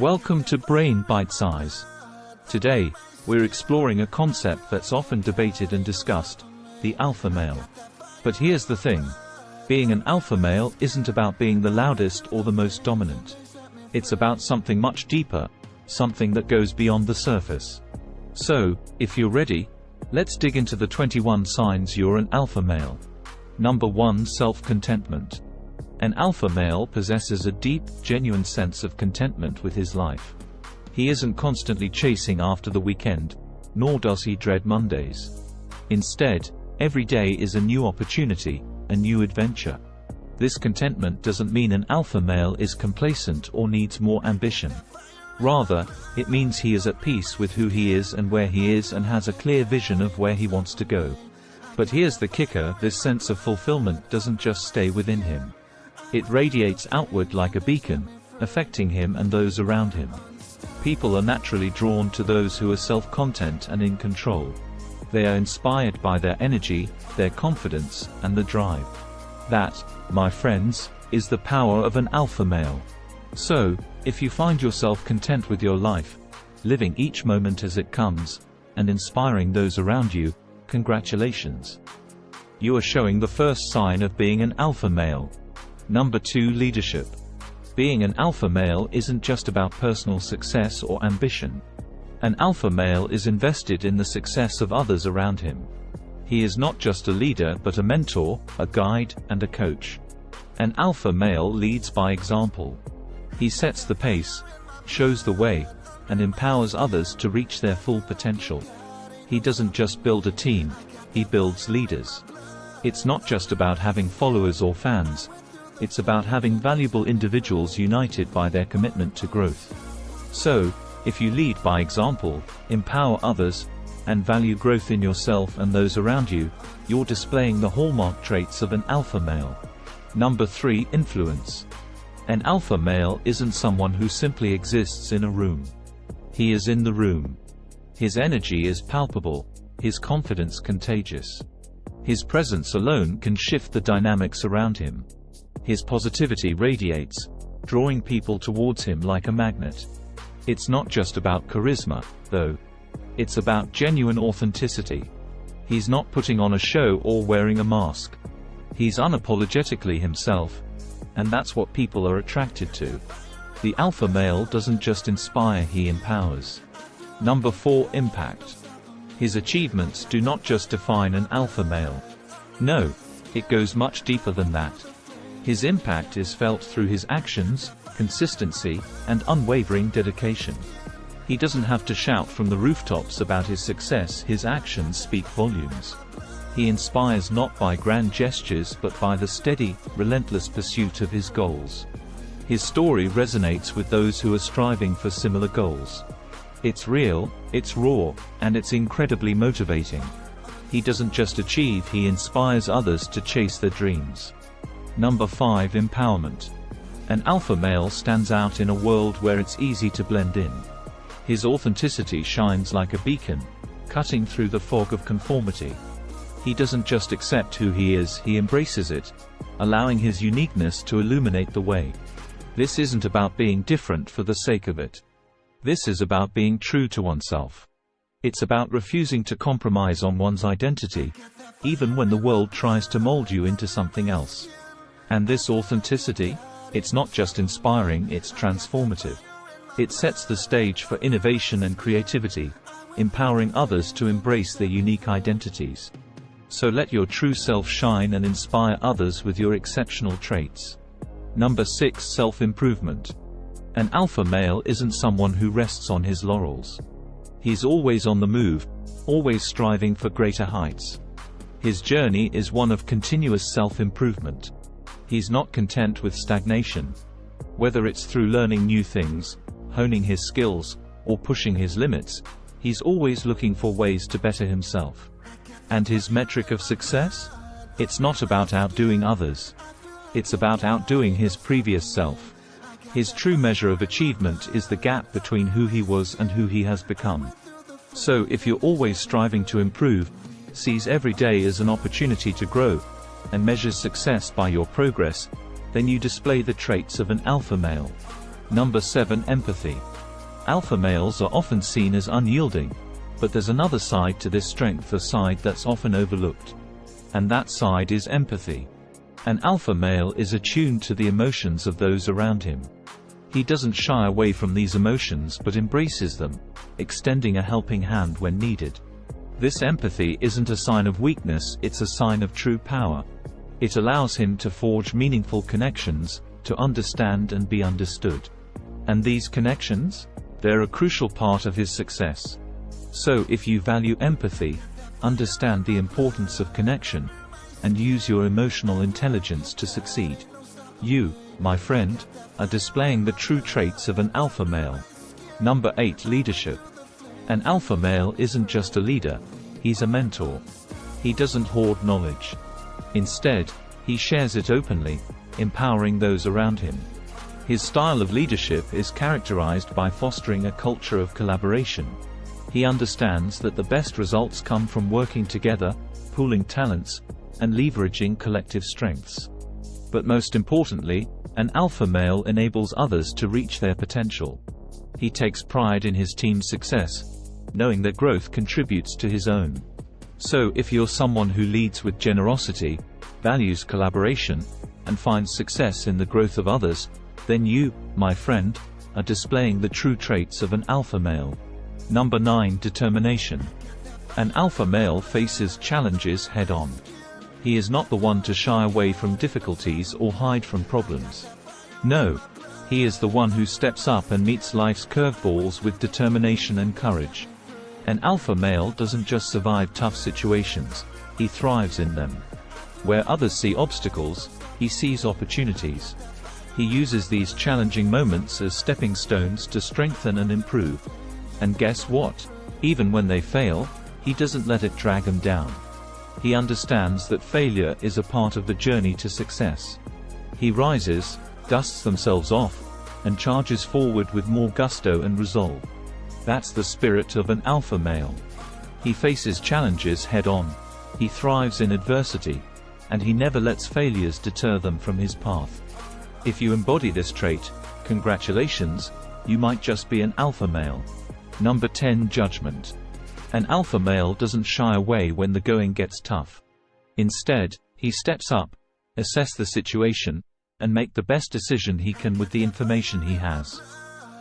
Welcome to Brain Bite Size. Today, we're exploring a concept that's often debated and discussed: the alpha male. But here's the thing. Being an alpha male isn't about being the loudest or the most dominant. It's about something much deeper, something that goes beyond the surface. So, if you're ready, let's dig into the 21 signs you're an alpha male. Number 1. Self-contentment. An alpha male possesses a deep, genuine sense of contentment with his life. He isn't constantly chasing after the weekend, nor does he dread Mondays. Instead, every day is a new opportunity, a new adventure. This contentment doesn't mean an alpha male is complacent or needs more ambition. Rather, it means he is at peace with who he is and where he is and has a clear vision of where he wants to go. But here's the kicker: this sense of fulfillment doesn't just stay within him. It radiates outward like a beacon, affecting him and those around him. People are naturally drawn to those who are self-content and in control. They are inspired by their energy, their confidence, and the drive. That, my friends, is the power of an alpha male. So, if you find yourself content with your life, living each moment as it comes, and inspiring those around you, congratulations. You are showing the first sign of being an alpha male. Number 2. Leadership. Being an alpha male isn't just about personal success or ambition. An alpha male is invested in the success of others around him. He is not just a leader but a mentor, a guide, and a coach. An alpha male leads by example. He sets the pace, shows the way, and empowers others to reach their full potential. He doesn't just build a team, he builds leaders. It's not just about having followers or fans. It's about having valuable individuals united by their commitment to growth. So, if you lead by example, empower others, and value growth in yourself and those around you, you're displaying the hallmark traits of an alpha male. Number 3. Influence. An alpha male isn't someone who simply exists in a room. He is in the room. His energy is palpable, his confidence contagious. His presence alone can shift the dynamics around him. His positivity radiates, drawing people towards him like a magnet. It's not just about charisma, though. It's about genuine authenticity. He's not putting on a show or wearing a mask. He's unapologetically himself. And that's what people are attracted to. The alpha male doesn't just inspire, he empowers. Number 4. Impact. His achievements do not just define an alpha male. No, it goes much deeper than that. His impact is felt through his actions, consistency, and unwavering dedication. He doesn't have to shout from the rooftops about his success, his actions speak volumes. He inspires not by grand gestures but by the steady, relentless pursuit of his goals. His story resonates with those who are striving for similar goals. It's real, it's raw, and it's incredibly motivating. He doesn't just achieve, he inspires others to chase their dreams. Number 5. Empowerment. An alpha male stands out in a world where it's easy to blend in. His authenticity shines like a beacon, cutting through the fog of conformity. He doesn't just accept who he is, he embraces it, allowing his uniqueness to illuminate the way. This isn't about being different for the sake of it. This is about being true to oneself. It's about refusing to compromise on one's identity, even when the world tries to mold you into something else. And this authenticity? It's not just inspiring, it's transformative. It sets the stage for innovation and creativity, empowering others to embrace their unique identities. So let your true self shine and inspire others with your exceptional traits. Number 6. Self-improvement. An alpha male isn't someone who rests on his laurels. He's always on the move, always striving for greater heights. His journey is one of continuous self-improvement. He's not content with stagnation. Whether it's through learning new things, honing his skills, or pushing his limits, he's always looking for ways to better himself. And his metric of success? It's not about outdoing others. It's about outdoing his previous self. His true measure of achievement is the gap between who he was and who he has become. So if you're always striving to improve, sees every day as an opportunity to grow, and measures success by your progress, then you display the traits of an alpha male. Number 7. Empathy. Alpha males are often seen as unyielding, but there's another side to this strength, a side that's often overlooked. And that side is empathy. An alpha male is attuned to the emotions of those around him. He doesn't shy away from these emotions but embraces them, extending a helping hand when needed. This empathy isn't a sign of weakness, it's a sign of true power. It allows him to forge meaningful connections, to understand and be understood. And these connections? They're a crucial part of his success. So if you value empathy, understand the importance of connection, and use your emotional intelligence to succeed, you, my friend, are displaying the true traits of an alpha male. Number 8. Leadership. An alpha male isn't just a leader, he's a mentor. He doesn't hoard knowledge. Instead, he shares it openly, empowering those around him. His style of leadership is characterized by fostering a culture of collaboration. He understands that the best results come from working together, pooling talents, and leveraging collective strengths. But most importantly, an alpha male enables others to reach their potential. He takes pride in his team's success, knowing that growth contributes to his own. So if you're someone who leads with generosity, values collaboration, and finds success in the growth of others, then you, my friend, are displaying the true traits of an alpha male. Number 9. Determination. An alpha male faces challenges head-on. He is not the one to shy away from difficulties or hide from problems. No, he is the one who steps up and meets life's curveballs with determination and courage. An alpha male doesn't just survive tough situations, he thrives in them. Where others see obstacles, he sees opportunities. He uses these challenging moments as stepping stones to strengthen and improve. And guess what? Even when they fail, he doesn't let it drag him down. He understands that failure is a part of the journey to success. He rises, dusts themselves off, and charges forward with more gusto and resolve. That's the spirit of an alpha male. He faces challenges head-on, he thrives in adversity, and he never lets failures deter them from his path. If you embody this trait, congratulations, you might just be an alpha male. Number 10. Judgment. An alpha male doesn't shy away when the going gets tough. Instead, he steps up, assess the situation, and make the best decision he can with the information he has.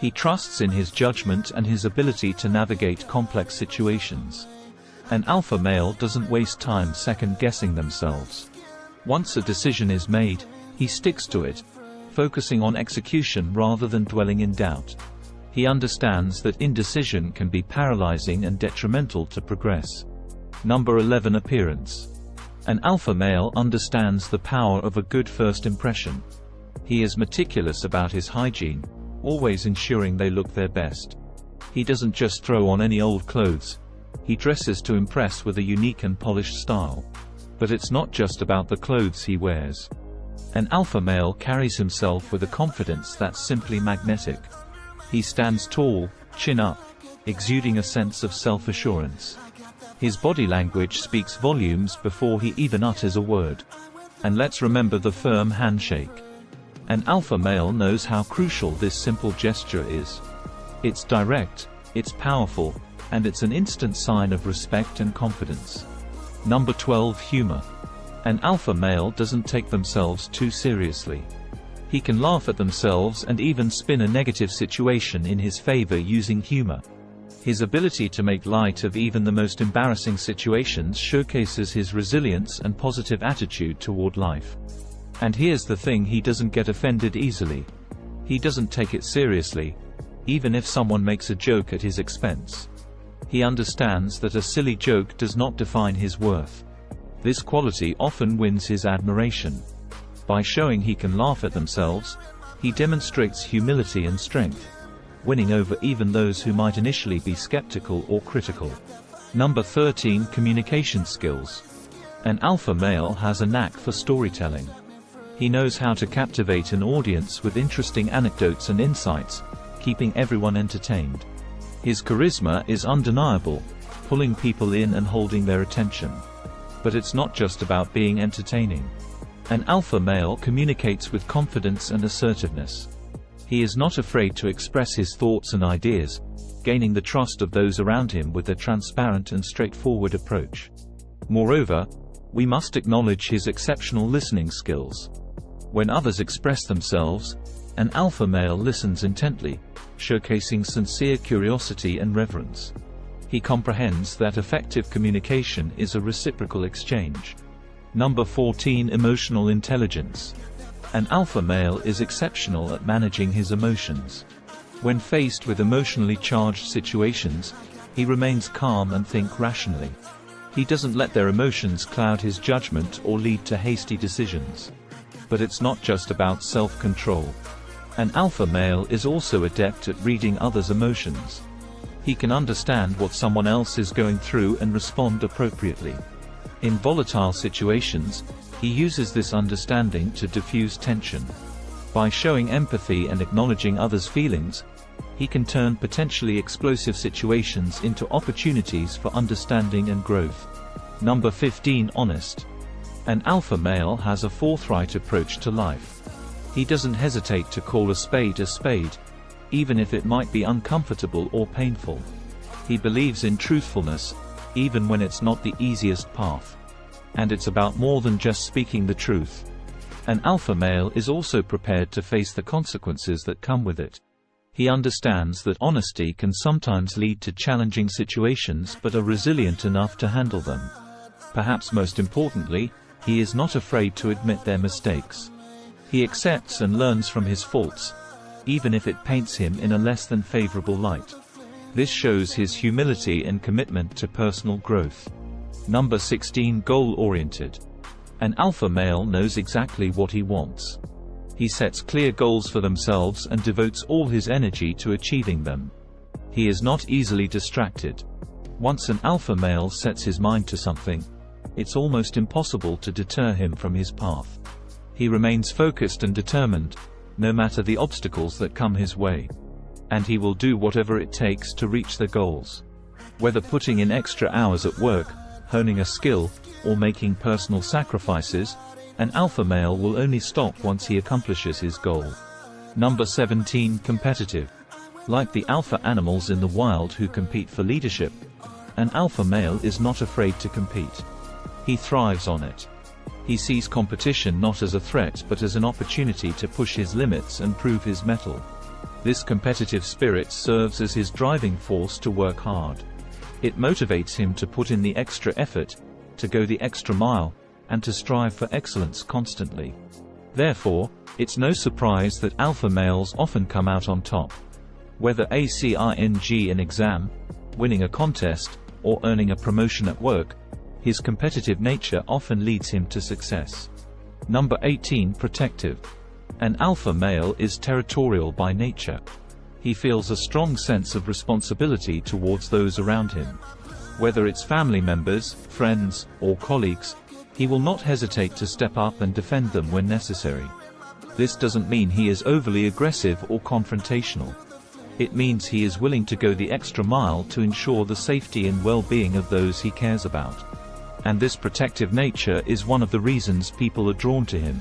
He trusts in his judgment and his ability to navigate complex situations. An alpha male doesn't waste time second-guessing themselves. Once a decision is made, he sticks to it, focusing on execution rather than dwelling in doubt. He understands that indecision can be paralyzing and detrimental to progress. Number 11. Appearance. An alpha male understands the power of a good first impression. He is meticulous about his hygiene, always ensuring they look their best. He doesn't just throw on any old clothes. He dresses to impress with a unique and polished style. But it's not just about the clothes he wears. An alpha male carries himself with a confidence that's simply magnetic. He stands tall, chin up, exuding a sense of self-assurance. His body language speaks volumes before he even utters a word. And let's remember the firm handshake. An alpha male knows how crucial this simple gesture is. It's direct, it's powerful, and it's an instant sign of respect and confidence. Number 12. Humor. An alpha male doesn't take themselves too seriously. He can laugh at themselves and even spin a negative situation in his favor using humor. His ability to make light of even the most embarrassing situations showcases his resilience and positive attitude toward life. And here's the thing, he doesn't get offended easily. He doesn't take it seriously, even if someone makes a joke at his expense. He understands that a silly joke does not define his worth. This quality often wins his admiration. By showing he can laugh at themselves, he demonstrates humility and strength, winning over even those who might initially be skeptical or critical. Number 13. Communication skills. An alpha male has a knack for storytelling. He knows how to captivate an audience with interesting anecdotes and insights, keeping everyone entertained. His charisma is undeniable, pulling people in and holding their attention. But it's not just about being entertaining. An alpha male communicates with confidence and assertiveness. He is not afraid to express his thoughts and ideas, gaining the trust of those around him with a transparent and straightforward approach. Moreover, we must acknowledge his exceptional listening skills. When others express themselves, an alpha male listens intently, showcasing sincere curiosity and reverence. He comprehends that effective communication is a reciprocal exchange. Number 14. Emotional intelligence. An alpha male is exceptional at managing his emotions. When faced with emotionally charged situations, he remains calm and thinks rationally. He doesn't let their emotions cloud his judgment or lead to hasty decisions. But it's not just about self-control. An alpha male is also adept at reading others' emotions. He can understand what someone else is going through and respond appropriately. In volatile situations, he uses this understanding to diffuse tension. By showing empathy and acknowledging others' feelings, he can turn potentially explosive situations into opportunities for understanding and growth. Number 15. Honest. An alpha male has a forthright approach to life. He doesn't hesitate to call a spade, even if it might be uncomfortable or painful. He believes in truthfulness, even when it's not the easiest path. And it's about more than just speaking the truth. An alpha male is also prepared to face the consequences that come with it. He understands that honesty can sometimes lead to challenging situations but are resilient enough to handle them. Perhaps most importantly, he is not afraid to admit their mistakes. He accepts and learns from his faults, even if it paints him in a less than favorable light. This shows his humility and commitment to personal growth. Number 16. Goal-oriented. An alpha male knows exactly what he wants. He sets clear goals for themselves and devotes all his energy to achieving them. He is not easily distracted. Once an alpha male sets his mind to something, it's almost impossible to deter him from his path. He remains focused and determined, no matter the obstacles that come his way. And he will do whatever it takes to reach their goals. Whether putting in extra hours at work, honing a skill, or making personal sacrifices, an alpha male will only stop once he accomplishes his goal. Number 17. Competitive. Like the alpha animals in the wild who compete for leadership, an alpha male is not afraid to compete. He thrives on it. He sees competition not as a threat but as an opportunity to push his limits and prove his mettle. This competitive spirit serves as his driving force to work hard. It motivates him to put in the extra effort, to go the extra mile, and to strive for excellence constantly. Therefore, it's no surprise that alpha males often come out on top. Whether acing an exam, winning a contest, or earning a promotion at work, his competitive nature often leads him to success. Number 18. Protective. An alpha male is territorial by nature. He feels a strong sense of responsibility towards those around him. Whether it's family members, friends, or colleagues, he will not hesitate to step up and defend them when necessary. This doesn't mean he is overly aggressive or confrontational. It means he is willing to go the extra mile to ensure the safety and well-being of those he cares about. And this protective nature is one of the reasons people are drawn to him.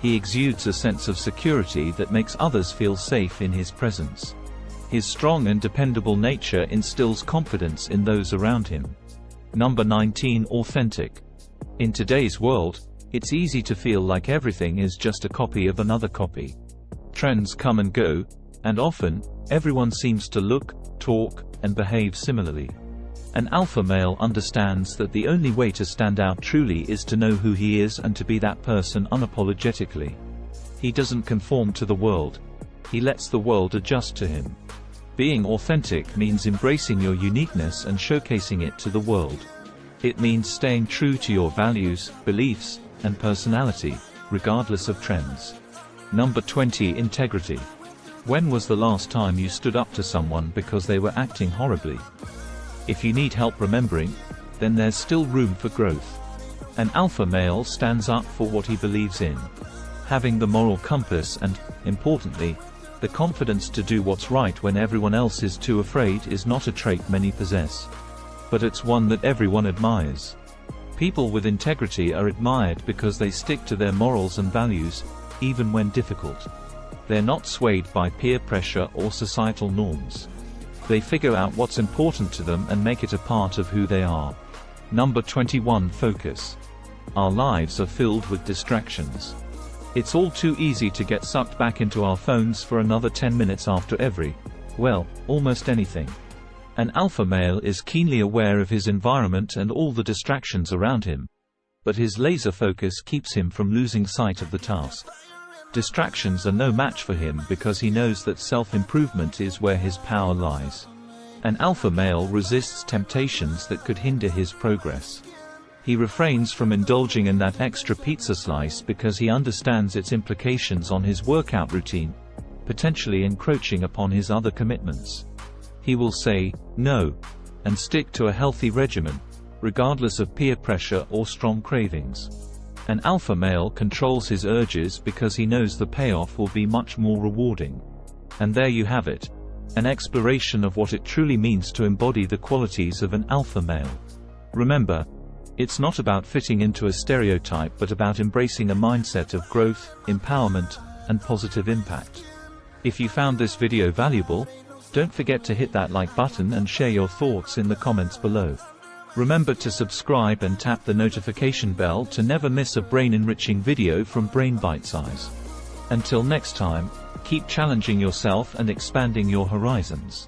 He exudes a sense of security that makes others feel safe in his presence. His strong and dependable nature instills confidence in those around him. Number 19. Authentic. In today's world, it's easy to feel like everything is just a copy of another copy. Trends come and go, and often, everyone seems to look, talk, and behave similarly. An alpha male understands that the only way to stand out truly is to know who he is and to be that person unapologetically. He doesn't conform to the world. He lets the world adjust to him. Being authentic means embracing your uniqueness and showcasing it to the world. It means staying true to your values, beliefs, and personality, regardless of trends. Number 20. Integrity. When was the last time you stood up to someone because they were acting horribly? If you need help remembering, then there's still room for growth. An alpha male stands up for what he believes in. Having the moral compass and, importantly, the confidence to do what's right when everyone else is too afraid is not a trait many possess. But it's one that everyone admires. People with integrity are admired because they stick to their morals and values, even when difficult. They're not swayed by peer pressure or societal norms. They figure out what's important to them and make it a part of who they are. Number 21. Focus. Our lives are filled with distractions. It's all too easy to get sucked back into our phones for another 10 minutes after almost anything. An alpha male is keenly aware of his environment and all the distractions around him. But his laser focus keeps him from losing sight of the task. Distractions are no match for him because he knows that self-improvement is where his power lies. An alpha male resists temptations that could hinder his progress. He refrains from indulging in that extra pizza slice because he understands its implications on his workout routine, potentially encroaching upon his other commitments. He will say no and stick to a healthy regimen, regardless of peer pressure or strong cravings. An alpha male controls his urges because he knows the payoff will be much more rewarding. And there you have it, an exploration of what it truly means to embody the qualities of an alpha male. Remember, it's not about fitting into a stereotype but about embracing a mindset of growth, empowerment, and positive impact. If you found this video valuable, don't forget to hit that like button and share your thoughts in the comments below. Remember to subscribe and tap the notification bell to never miss a brain-enriching video from Brain Bite Size. Until next time, keep challenging yourself and expanding your horizons.